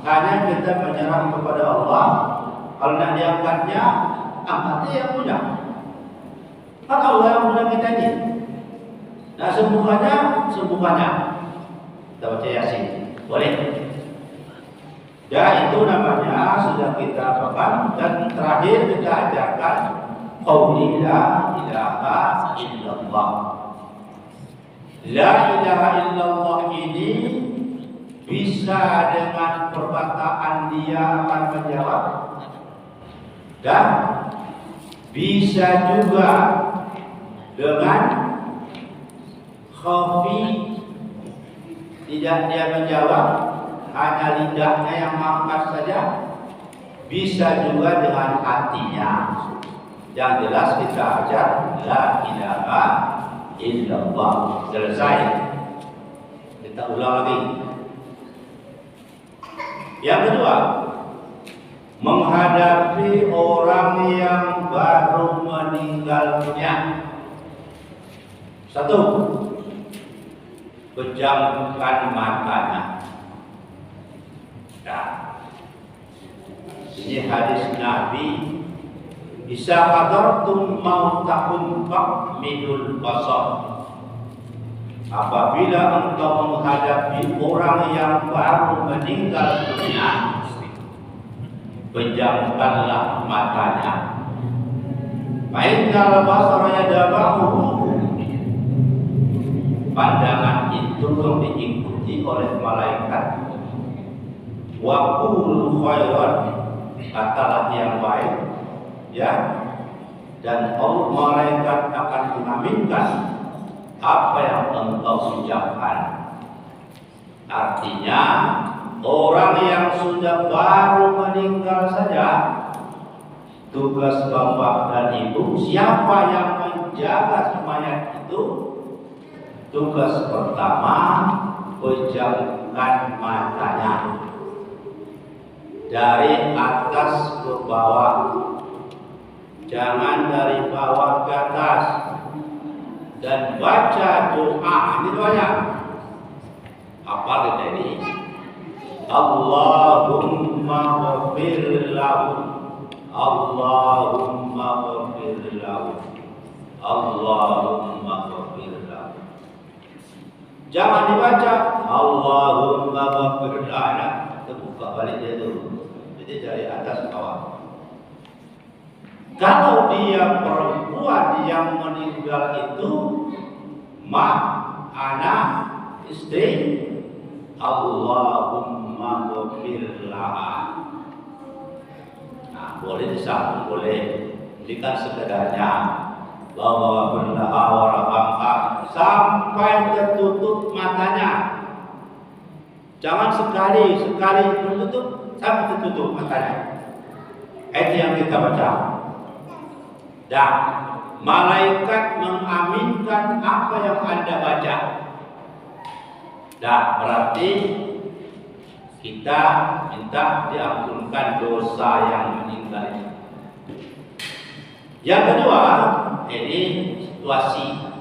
hanya kita menyerah kepada Allah. Kalau tidak diangkatnya, angkatnya yang punya. Kan Allah yang punya kita ini. Nah, sembuhkannya. Kita baca Yasin. Boleh? Ya, itu namanya sudah kita apakan. Dan terakhir kita ajarkan qauli la ilaha illallah. La ilaha illallah ini bisa dengan perkataan dia akan menjawab, dan bisa juga dengan khafi, tidak dia menjawab, hanya lidahnya yang mengangkat saja. Bisa juga dengan hatinya. Yang jelas kita ajar la ilaha illallah. Selesai. Kita ulang lagi. Yang kedua, menghadapi orang yang baru meninggal dunia. Satu, pejamkan matanya. Nah, ini hadis Nabi, "Isa hadartum mautakum fa'midul basar." Apabila engkau menghadapi orang yang baru meninggal dunia, pejamkanlah matanya. Fa'innal basara yadabahu. Pandangan itu diikuti oleh malaikat. Wa qul khairan, katalah yang baik, ya. Dan Allah, malaikat akan mengaminkan apa yang engkau ucapkan. Artinya, orang yang sudah baru meninggal saja, tugas bapak dan ibu, siapa yang menjaga mayat itu? Tugas pertama, pejamkan matanya dari atas ke bawah, jangan dari bawah ke atas, dan baca doa. Ini doanya apa kita ini? Allahumma ghfir lahu, Allahumma ghfir lahu, Allahumma ghfir lahu. Jangan dibaca Allahumma ghfir lana, terbuka balik dia dulu. Jadi dari atas ke bawah. Kalau dia perempuan yang meninggal itu, anak, istri, Allahumma ghfir laha. Nah, boleh disambung, boleh. Ini kan sekedarnya bahwa berlaha warahmah sampai tertutup matanya. Jangan sekali tertutup sampai tertutup matanya. Itu yang kita baca. Dan malaikat mengaminkan apa yang Anda baca. Dan berarti kita minta diampunkan dosa yang meninggal. Yang kedua, ini situasi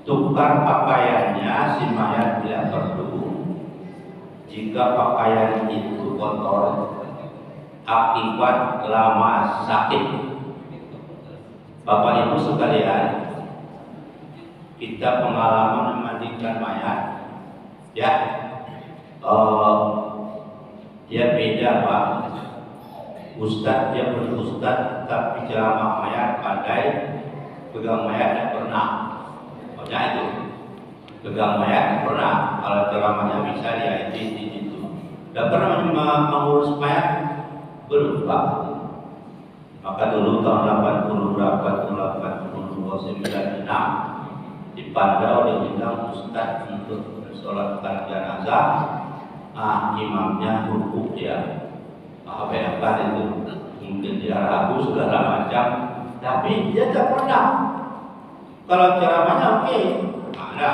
tukar pakaiannya si mayat bila perlu. Jika pakaian itu kotor akibat lama sakit. Bapak Ibu sekalian, kita pengalaman memandikan mayat, ya, dia beda Pak. Ustadz, dia berustadz tapi ceramah mayat pandai, pegang mayat tidak pernah. Maksudnya itu, pegang mayat tidak pernah. Kalau ceramahnya bisa dia itu. Tidak pernah mengurus mayat, belum Pak. Maka dulu tahun 80 berapa, 89 dipandau diundang Ustadz untuk sholatkan jenazah. Imamnya rukuk dia. Apa itu? Mungkin dia ragu segala macam, tapi dia tak pernah. Kalau ceramahnya oke, ada.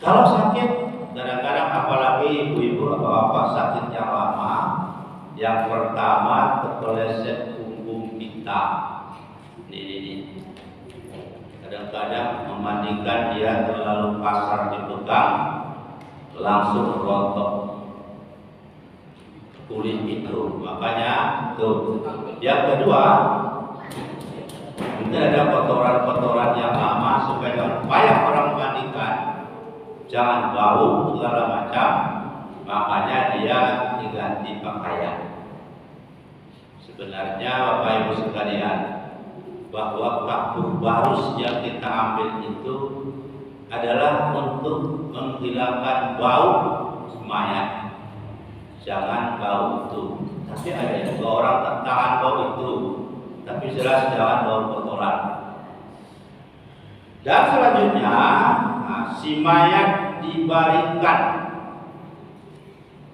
Kalau sakit, kadang-kadang apalagi ibu-ibu apa sakit yang lama. Yang pertama, terpeleset punggung kita. Ini. Kadang-kadang memandikan dia terlalu kasar dipegang, langsung rontok. kulit itu. Makanya tuh. Yang kedua, mungkin ada kotoran-kotoran yang lama supaya banyak orang mandikan, jangan bau segala macam. Makanya dia diganti pakaian. Sebenarnya Bapak Ibu sekalian, bahwa kapur barus yang kita ambil itu adalah untuk menghilangkan bau mayat. Jangan bau itu. Tapi ada juga orang tak tahan bau itu. Tapi jelas jangan bau kotoran. Dan selanjutnya, si mayat dibaringkan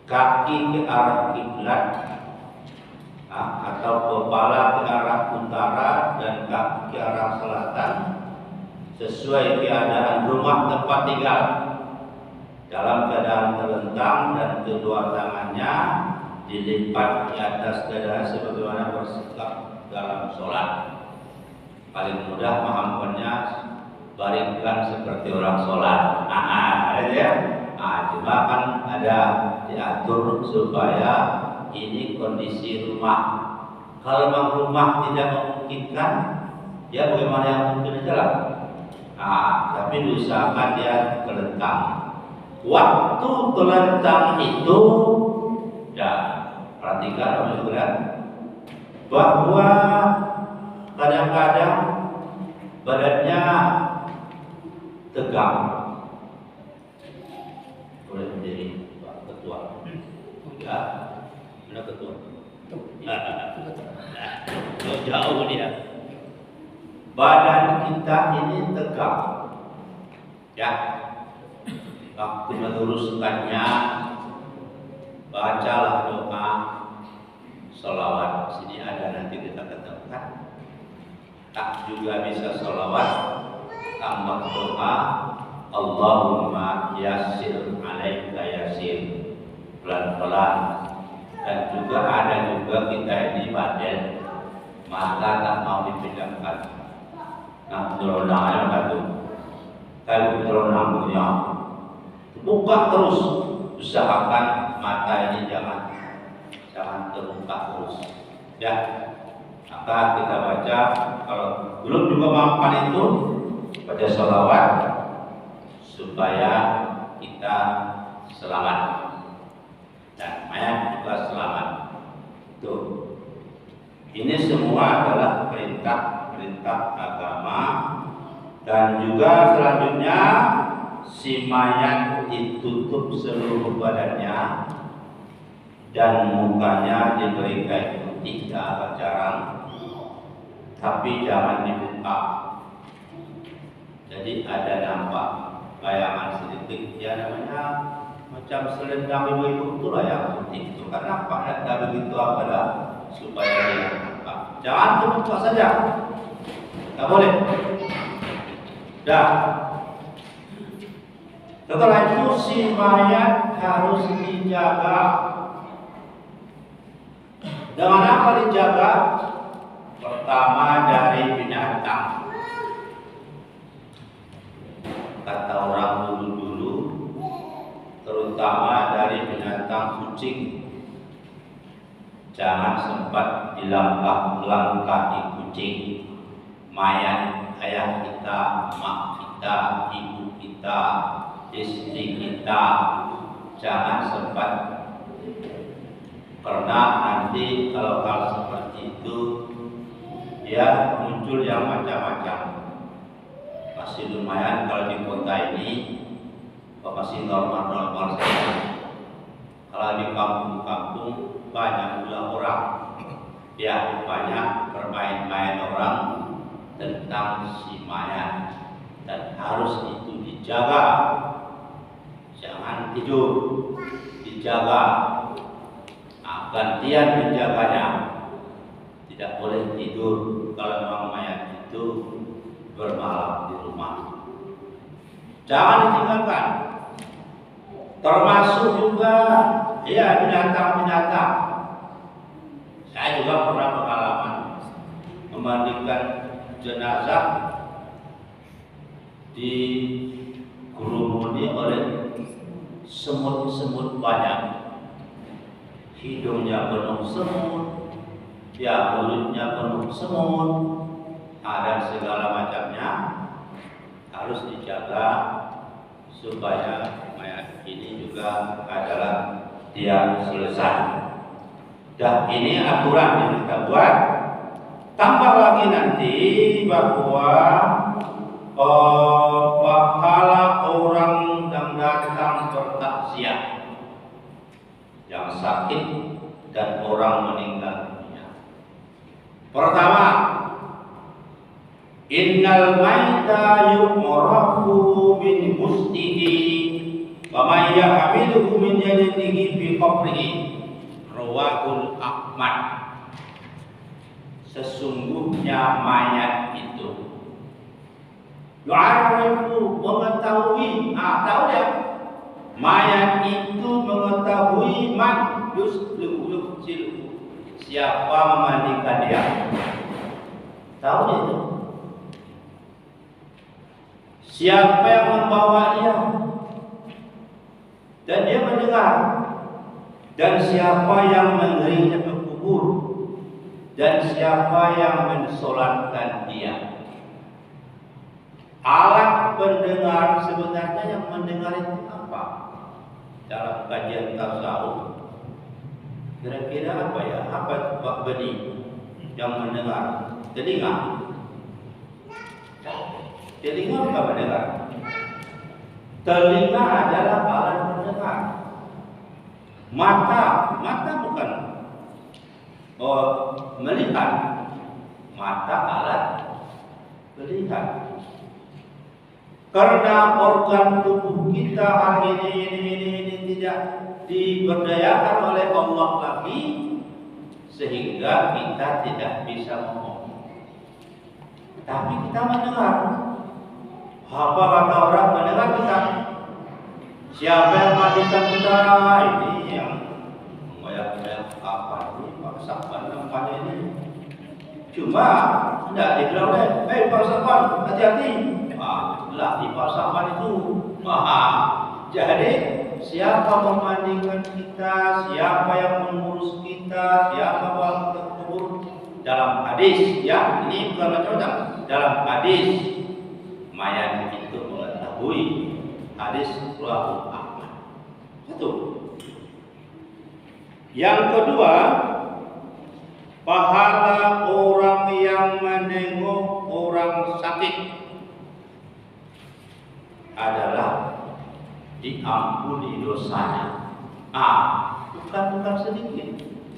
kaki ke arah kiblat, atau kepala ke arah utara dan kaki ke arah selatan sesuai keadaan rumah tempat tinggal, dalam keadaan terlentang dan kedua tangannya dilipat di atas dada sebagaimana bersikap dalam sholat. Paling mudah memahaminya, baringkan seperti orang sholat. Ya. Cuma kan ada diatur supaya ini kondisi rumah. Kalau memang rumah tidak memungkinkan, ya bagaimana yang mungkin aja lah. Tapi diusahakan dia terlentang. Waktu terlentang itu, ya perhatikan bahwa kadang-kadang badannya tegang. Boleh menjadi Pak Ketua. Ya, mana Ketua? Jauh dia. Badan kita ini tegang. Ya. Waktu meluruskannya, bacalah doa sholawat. Sini ada nanti kita ketemukan. Tak juga bisa sholawat, tambah doa Allahumma yassir alaika yassir, pelan-pelan. Dan juga ada juga kita ini badan mata tak mau dipindahkan. Teronang aja tuh. Kalau teronang punya, buka terus. Usahakan mata ini jangan terbuka terus. Ya. Maka kita baca, kalau belum juga mampan itu, baca sholawat supaya kita selamat dan mayat juga selamat. Tuh, ini semua adalah perintah agama. Dan juga selanjutnya si mayat ditutup seluruh badannya dan mukanya diberi kain putih agak jarang, tapi jangan dibuka. Jadi ada nampak bayangan sedikit, ya namanya macam selendang ibu-ibu itulah yang putih itu. Karena apa? Ada begitu adalah supaya dia nampak. Jangan terbuka saja, tak boleh. Dah. Setelah itu si mayat harus dijaga. Dengan apa dijaga? Pertama dari binatang. Kata orang dulu-dulu, terutama dari binatang kucing. Jangan sempat dilangkahi kucing. Mayat ayah kita, mak kita, ibu kita, istri kita, jangan sempat. Karena nanti kalau hal seperti itu, ya muncul yang macam-macam. Masih lumayan kalau di kota ini masih normal-normal saja. Kalau di kampung-kampung banyak pula orang, ya banyak bermain-main orang tentang si mayat, dan harus itu dijaga. Jangan tidur, dijaga. Gantian menjaganya. Tidak boleh tidur kalau memang mayat itu bermalam di rumah. Jangan ditinggalkan. Termasuk juga ya binatang-binatang. Saya juga pernah pengalaman memandikan jenazah dikerumuni oleh semut-semut banyak. hidungnya penuh semut, ya mulutnya penuh semut, dan segala macamnya harus dijaga supaya mayat ini juga adalah dia selesai. Dan ini aturan yang kita buat. Tambah lagi nanti bahwa pahala orang yang datang bertaksiah, yang sakit dan orang meninggal dunia. Pertama, innal maita yu'rafu min musdihi wa may yahmiluhu min yadihi fi qabrihi, rawahul Ahmad. Sesungguhnya mayat itu yu'arifu, mengetahui, tahu dia, mayat itu mengetahui man yusluhu, siapa memandikan dia, tahu dia itu, siapa yang membawa dia, dan dia mendengar, dan siapa yang mengeringnya ke kubur, dan siapa yang mensolatkan dia. Alat pendengar sebenarnya, yang mendengar itu apa? Dalam kajian tasawuf, kira-kira apa ya? Apa Pak Beni yang mendengar? Telinga. Telinga apa mendengar? Telinga adalah alat pendengar. Mata bukan melihat. Mata alat melihat. Karena organ tubuh kita hari ini tidak diberdayakan oleh Allah lagi, sehingga kita tidak bisa ngomong. Tapi kita mendengar. Apa kata orang mendengar kita? Siapa yang mandikan kita? Ini yang kayak apa ini? Pak Sakban nampaknya ini. Cuma tidak dibilang deh, Pak Sakban, hati-hati. Lah di Pak Sakban itu. Jadi siapa memandikan kita, siapa yang mengurus kita, siapa yang kita kubur, dalam hadis, ya ini bukan macam-macam. Dalam hadis, mayat itu mengetahui. Hadis riwayat Ahmad. Satu. Yang kedua, pahala orang yang menengok orang sakit adalah diampuni dosanya. Bukan sedikit.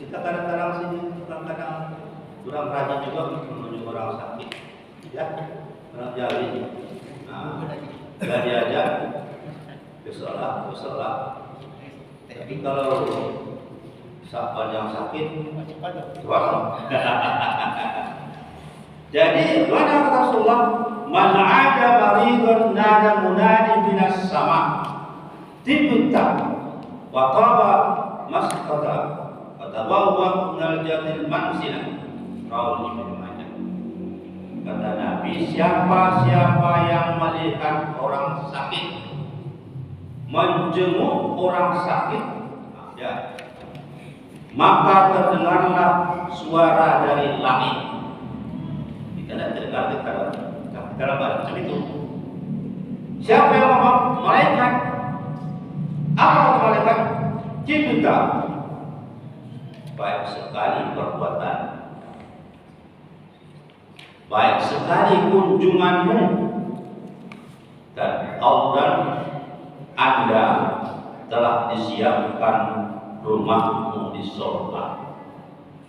Kita kadang-kadang sini, kadang-kadang kurang rajin juga menuju orang sakit. Ya, orang jali. Gak diajak bersolat. Tapi kalau siapa yang sakit, jadi mana kata Rasulullah, man ada maridun nada munadi minas sama tibta wa qaba masqata fatabawwa minal jannil manzilan, rawi Ibnu Majah. Kata Nabi, siapa yang melihat orang sakit, menjenguk orang sakit, maka terdengarlah suara dari langit. Kita tidak terdengar dalam bahasa itu. Siapa yang ngomong? Malaikat. Apa kata malaikat? Cipta. Baik sekali perbuatan, baik sekali kunjunganmu, dan Anda telah disiapkan rumahmu di surga.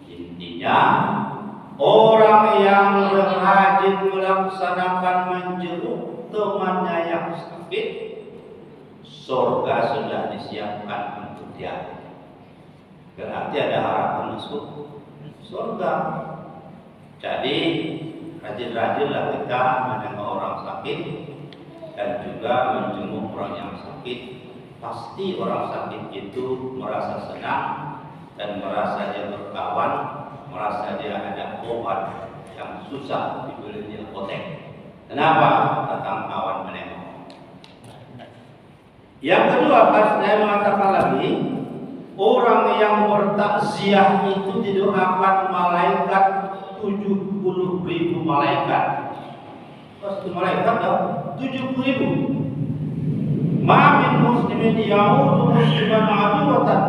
Intinya, orang yang rajin melaksanakan menjenguk temannya yang sakit, surga sudah disiapkan untuk dia. Berarti ada harapan masuk surga. Jadi rajin-rajinlah kita menengok orang sakit dan juga menjenguk orang yang sakit. Pasti orang sakit itu merasa senang dan merasa dia berkawan, merasa dia ada obat yang susah dibeli di apotek. Kenapa? Datang kawan menengok. Yang kedua, saya mengatakan lagi, orang yang bertakziah itu didoakan malaikat 70.000 malaikat. Pasti malaikat dah 70.000. Ma min muslimin ya'udu musliman aduwatan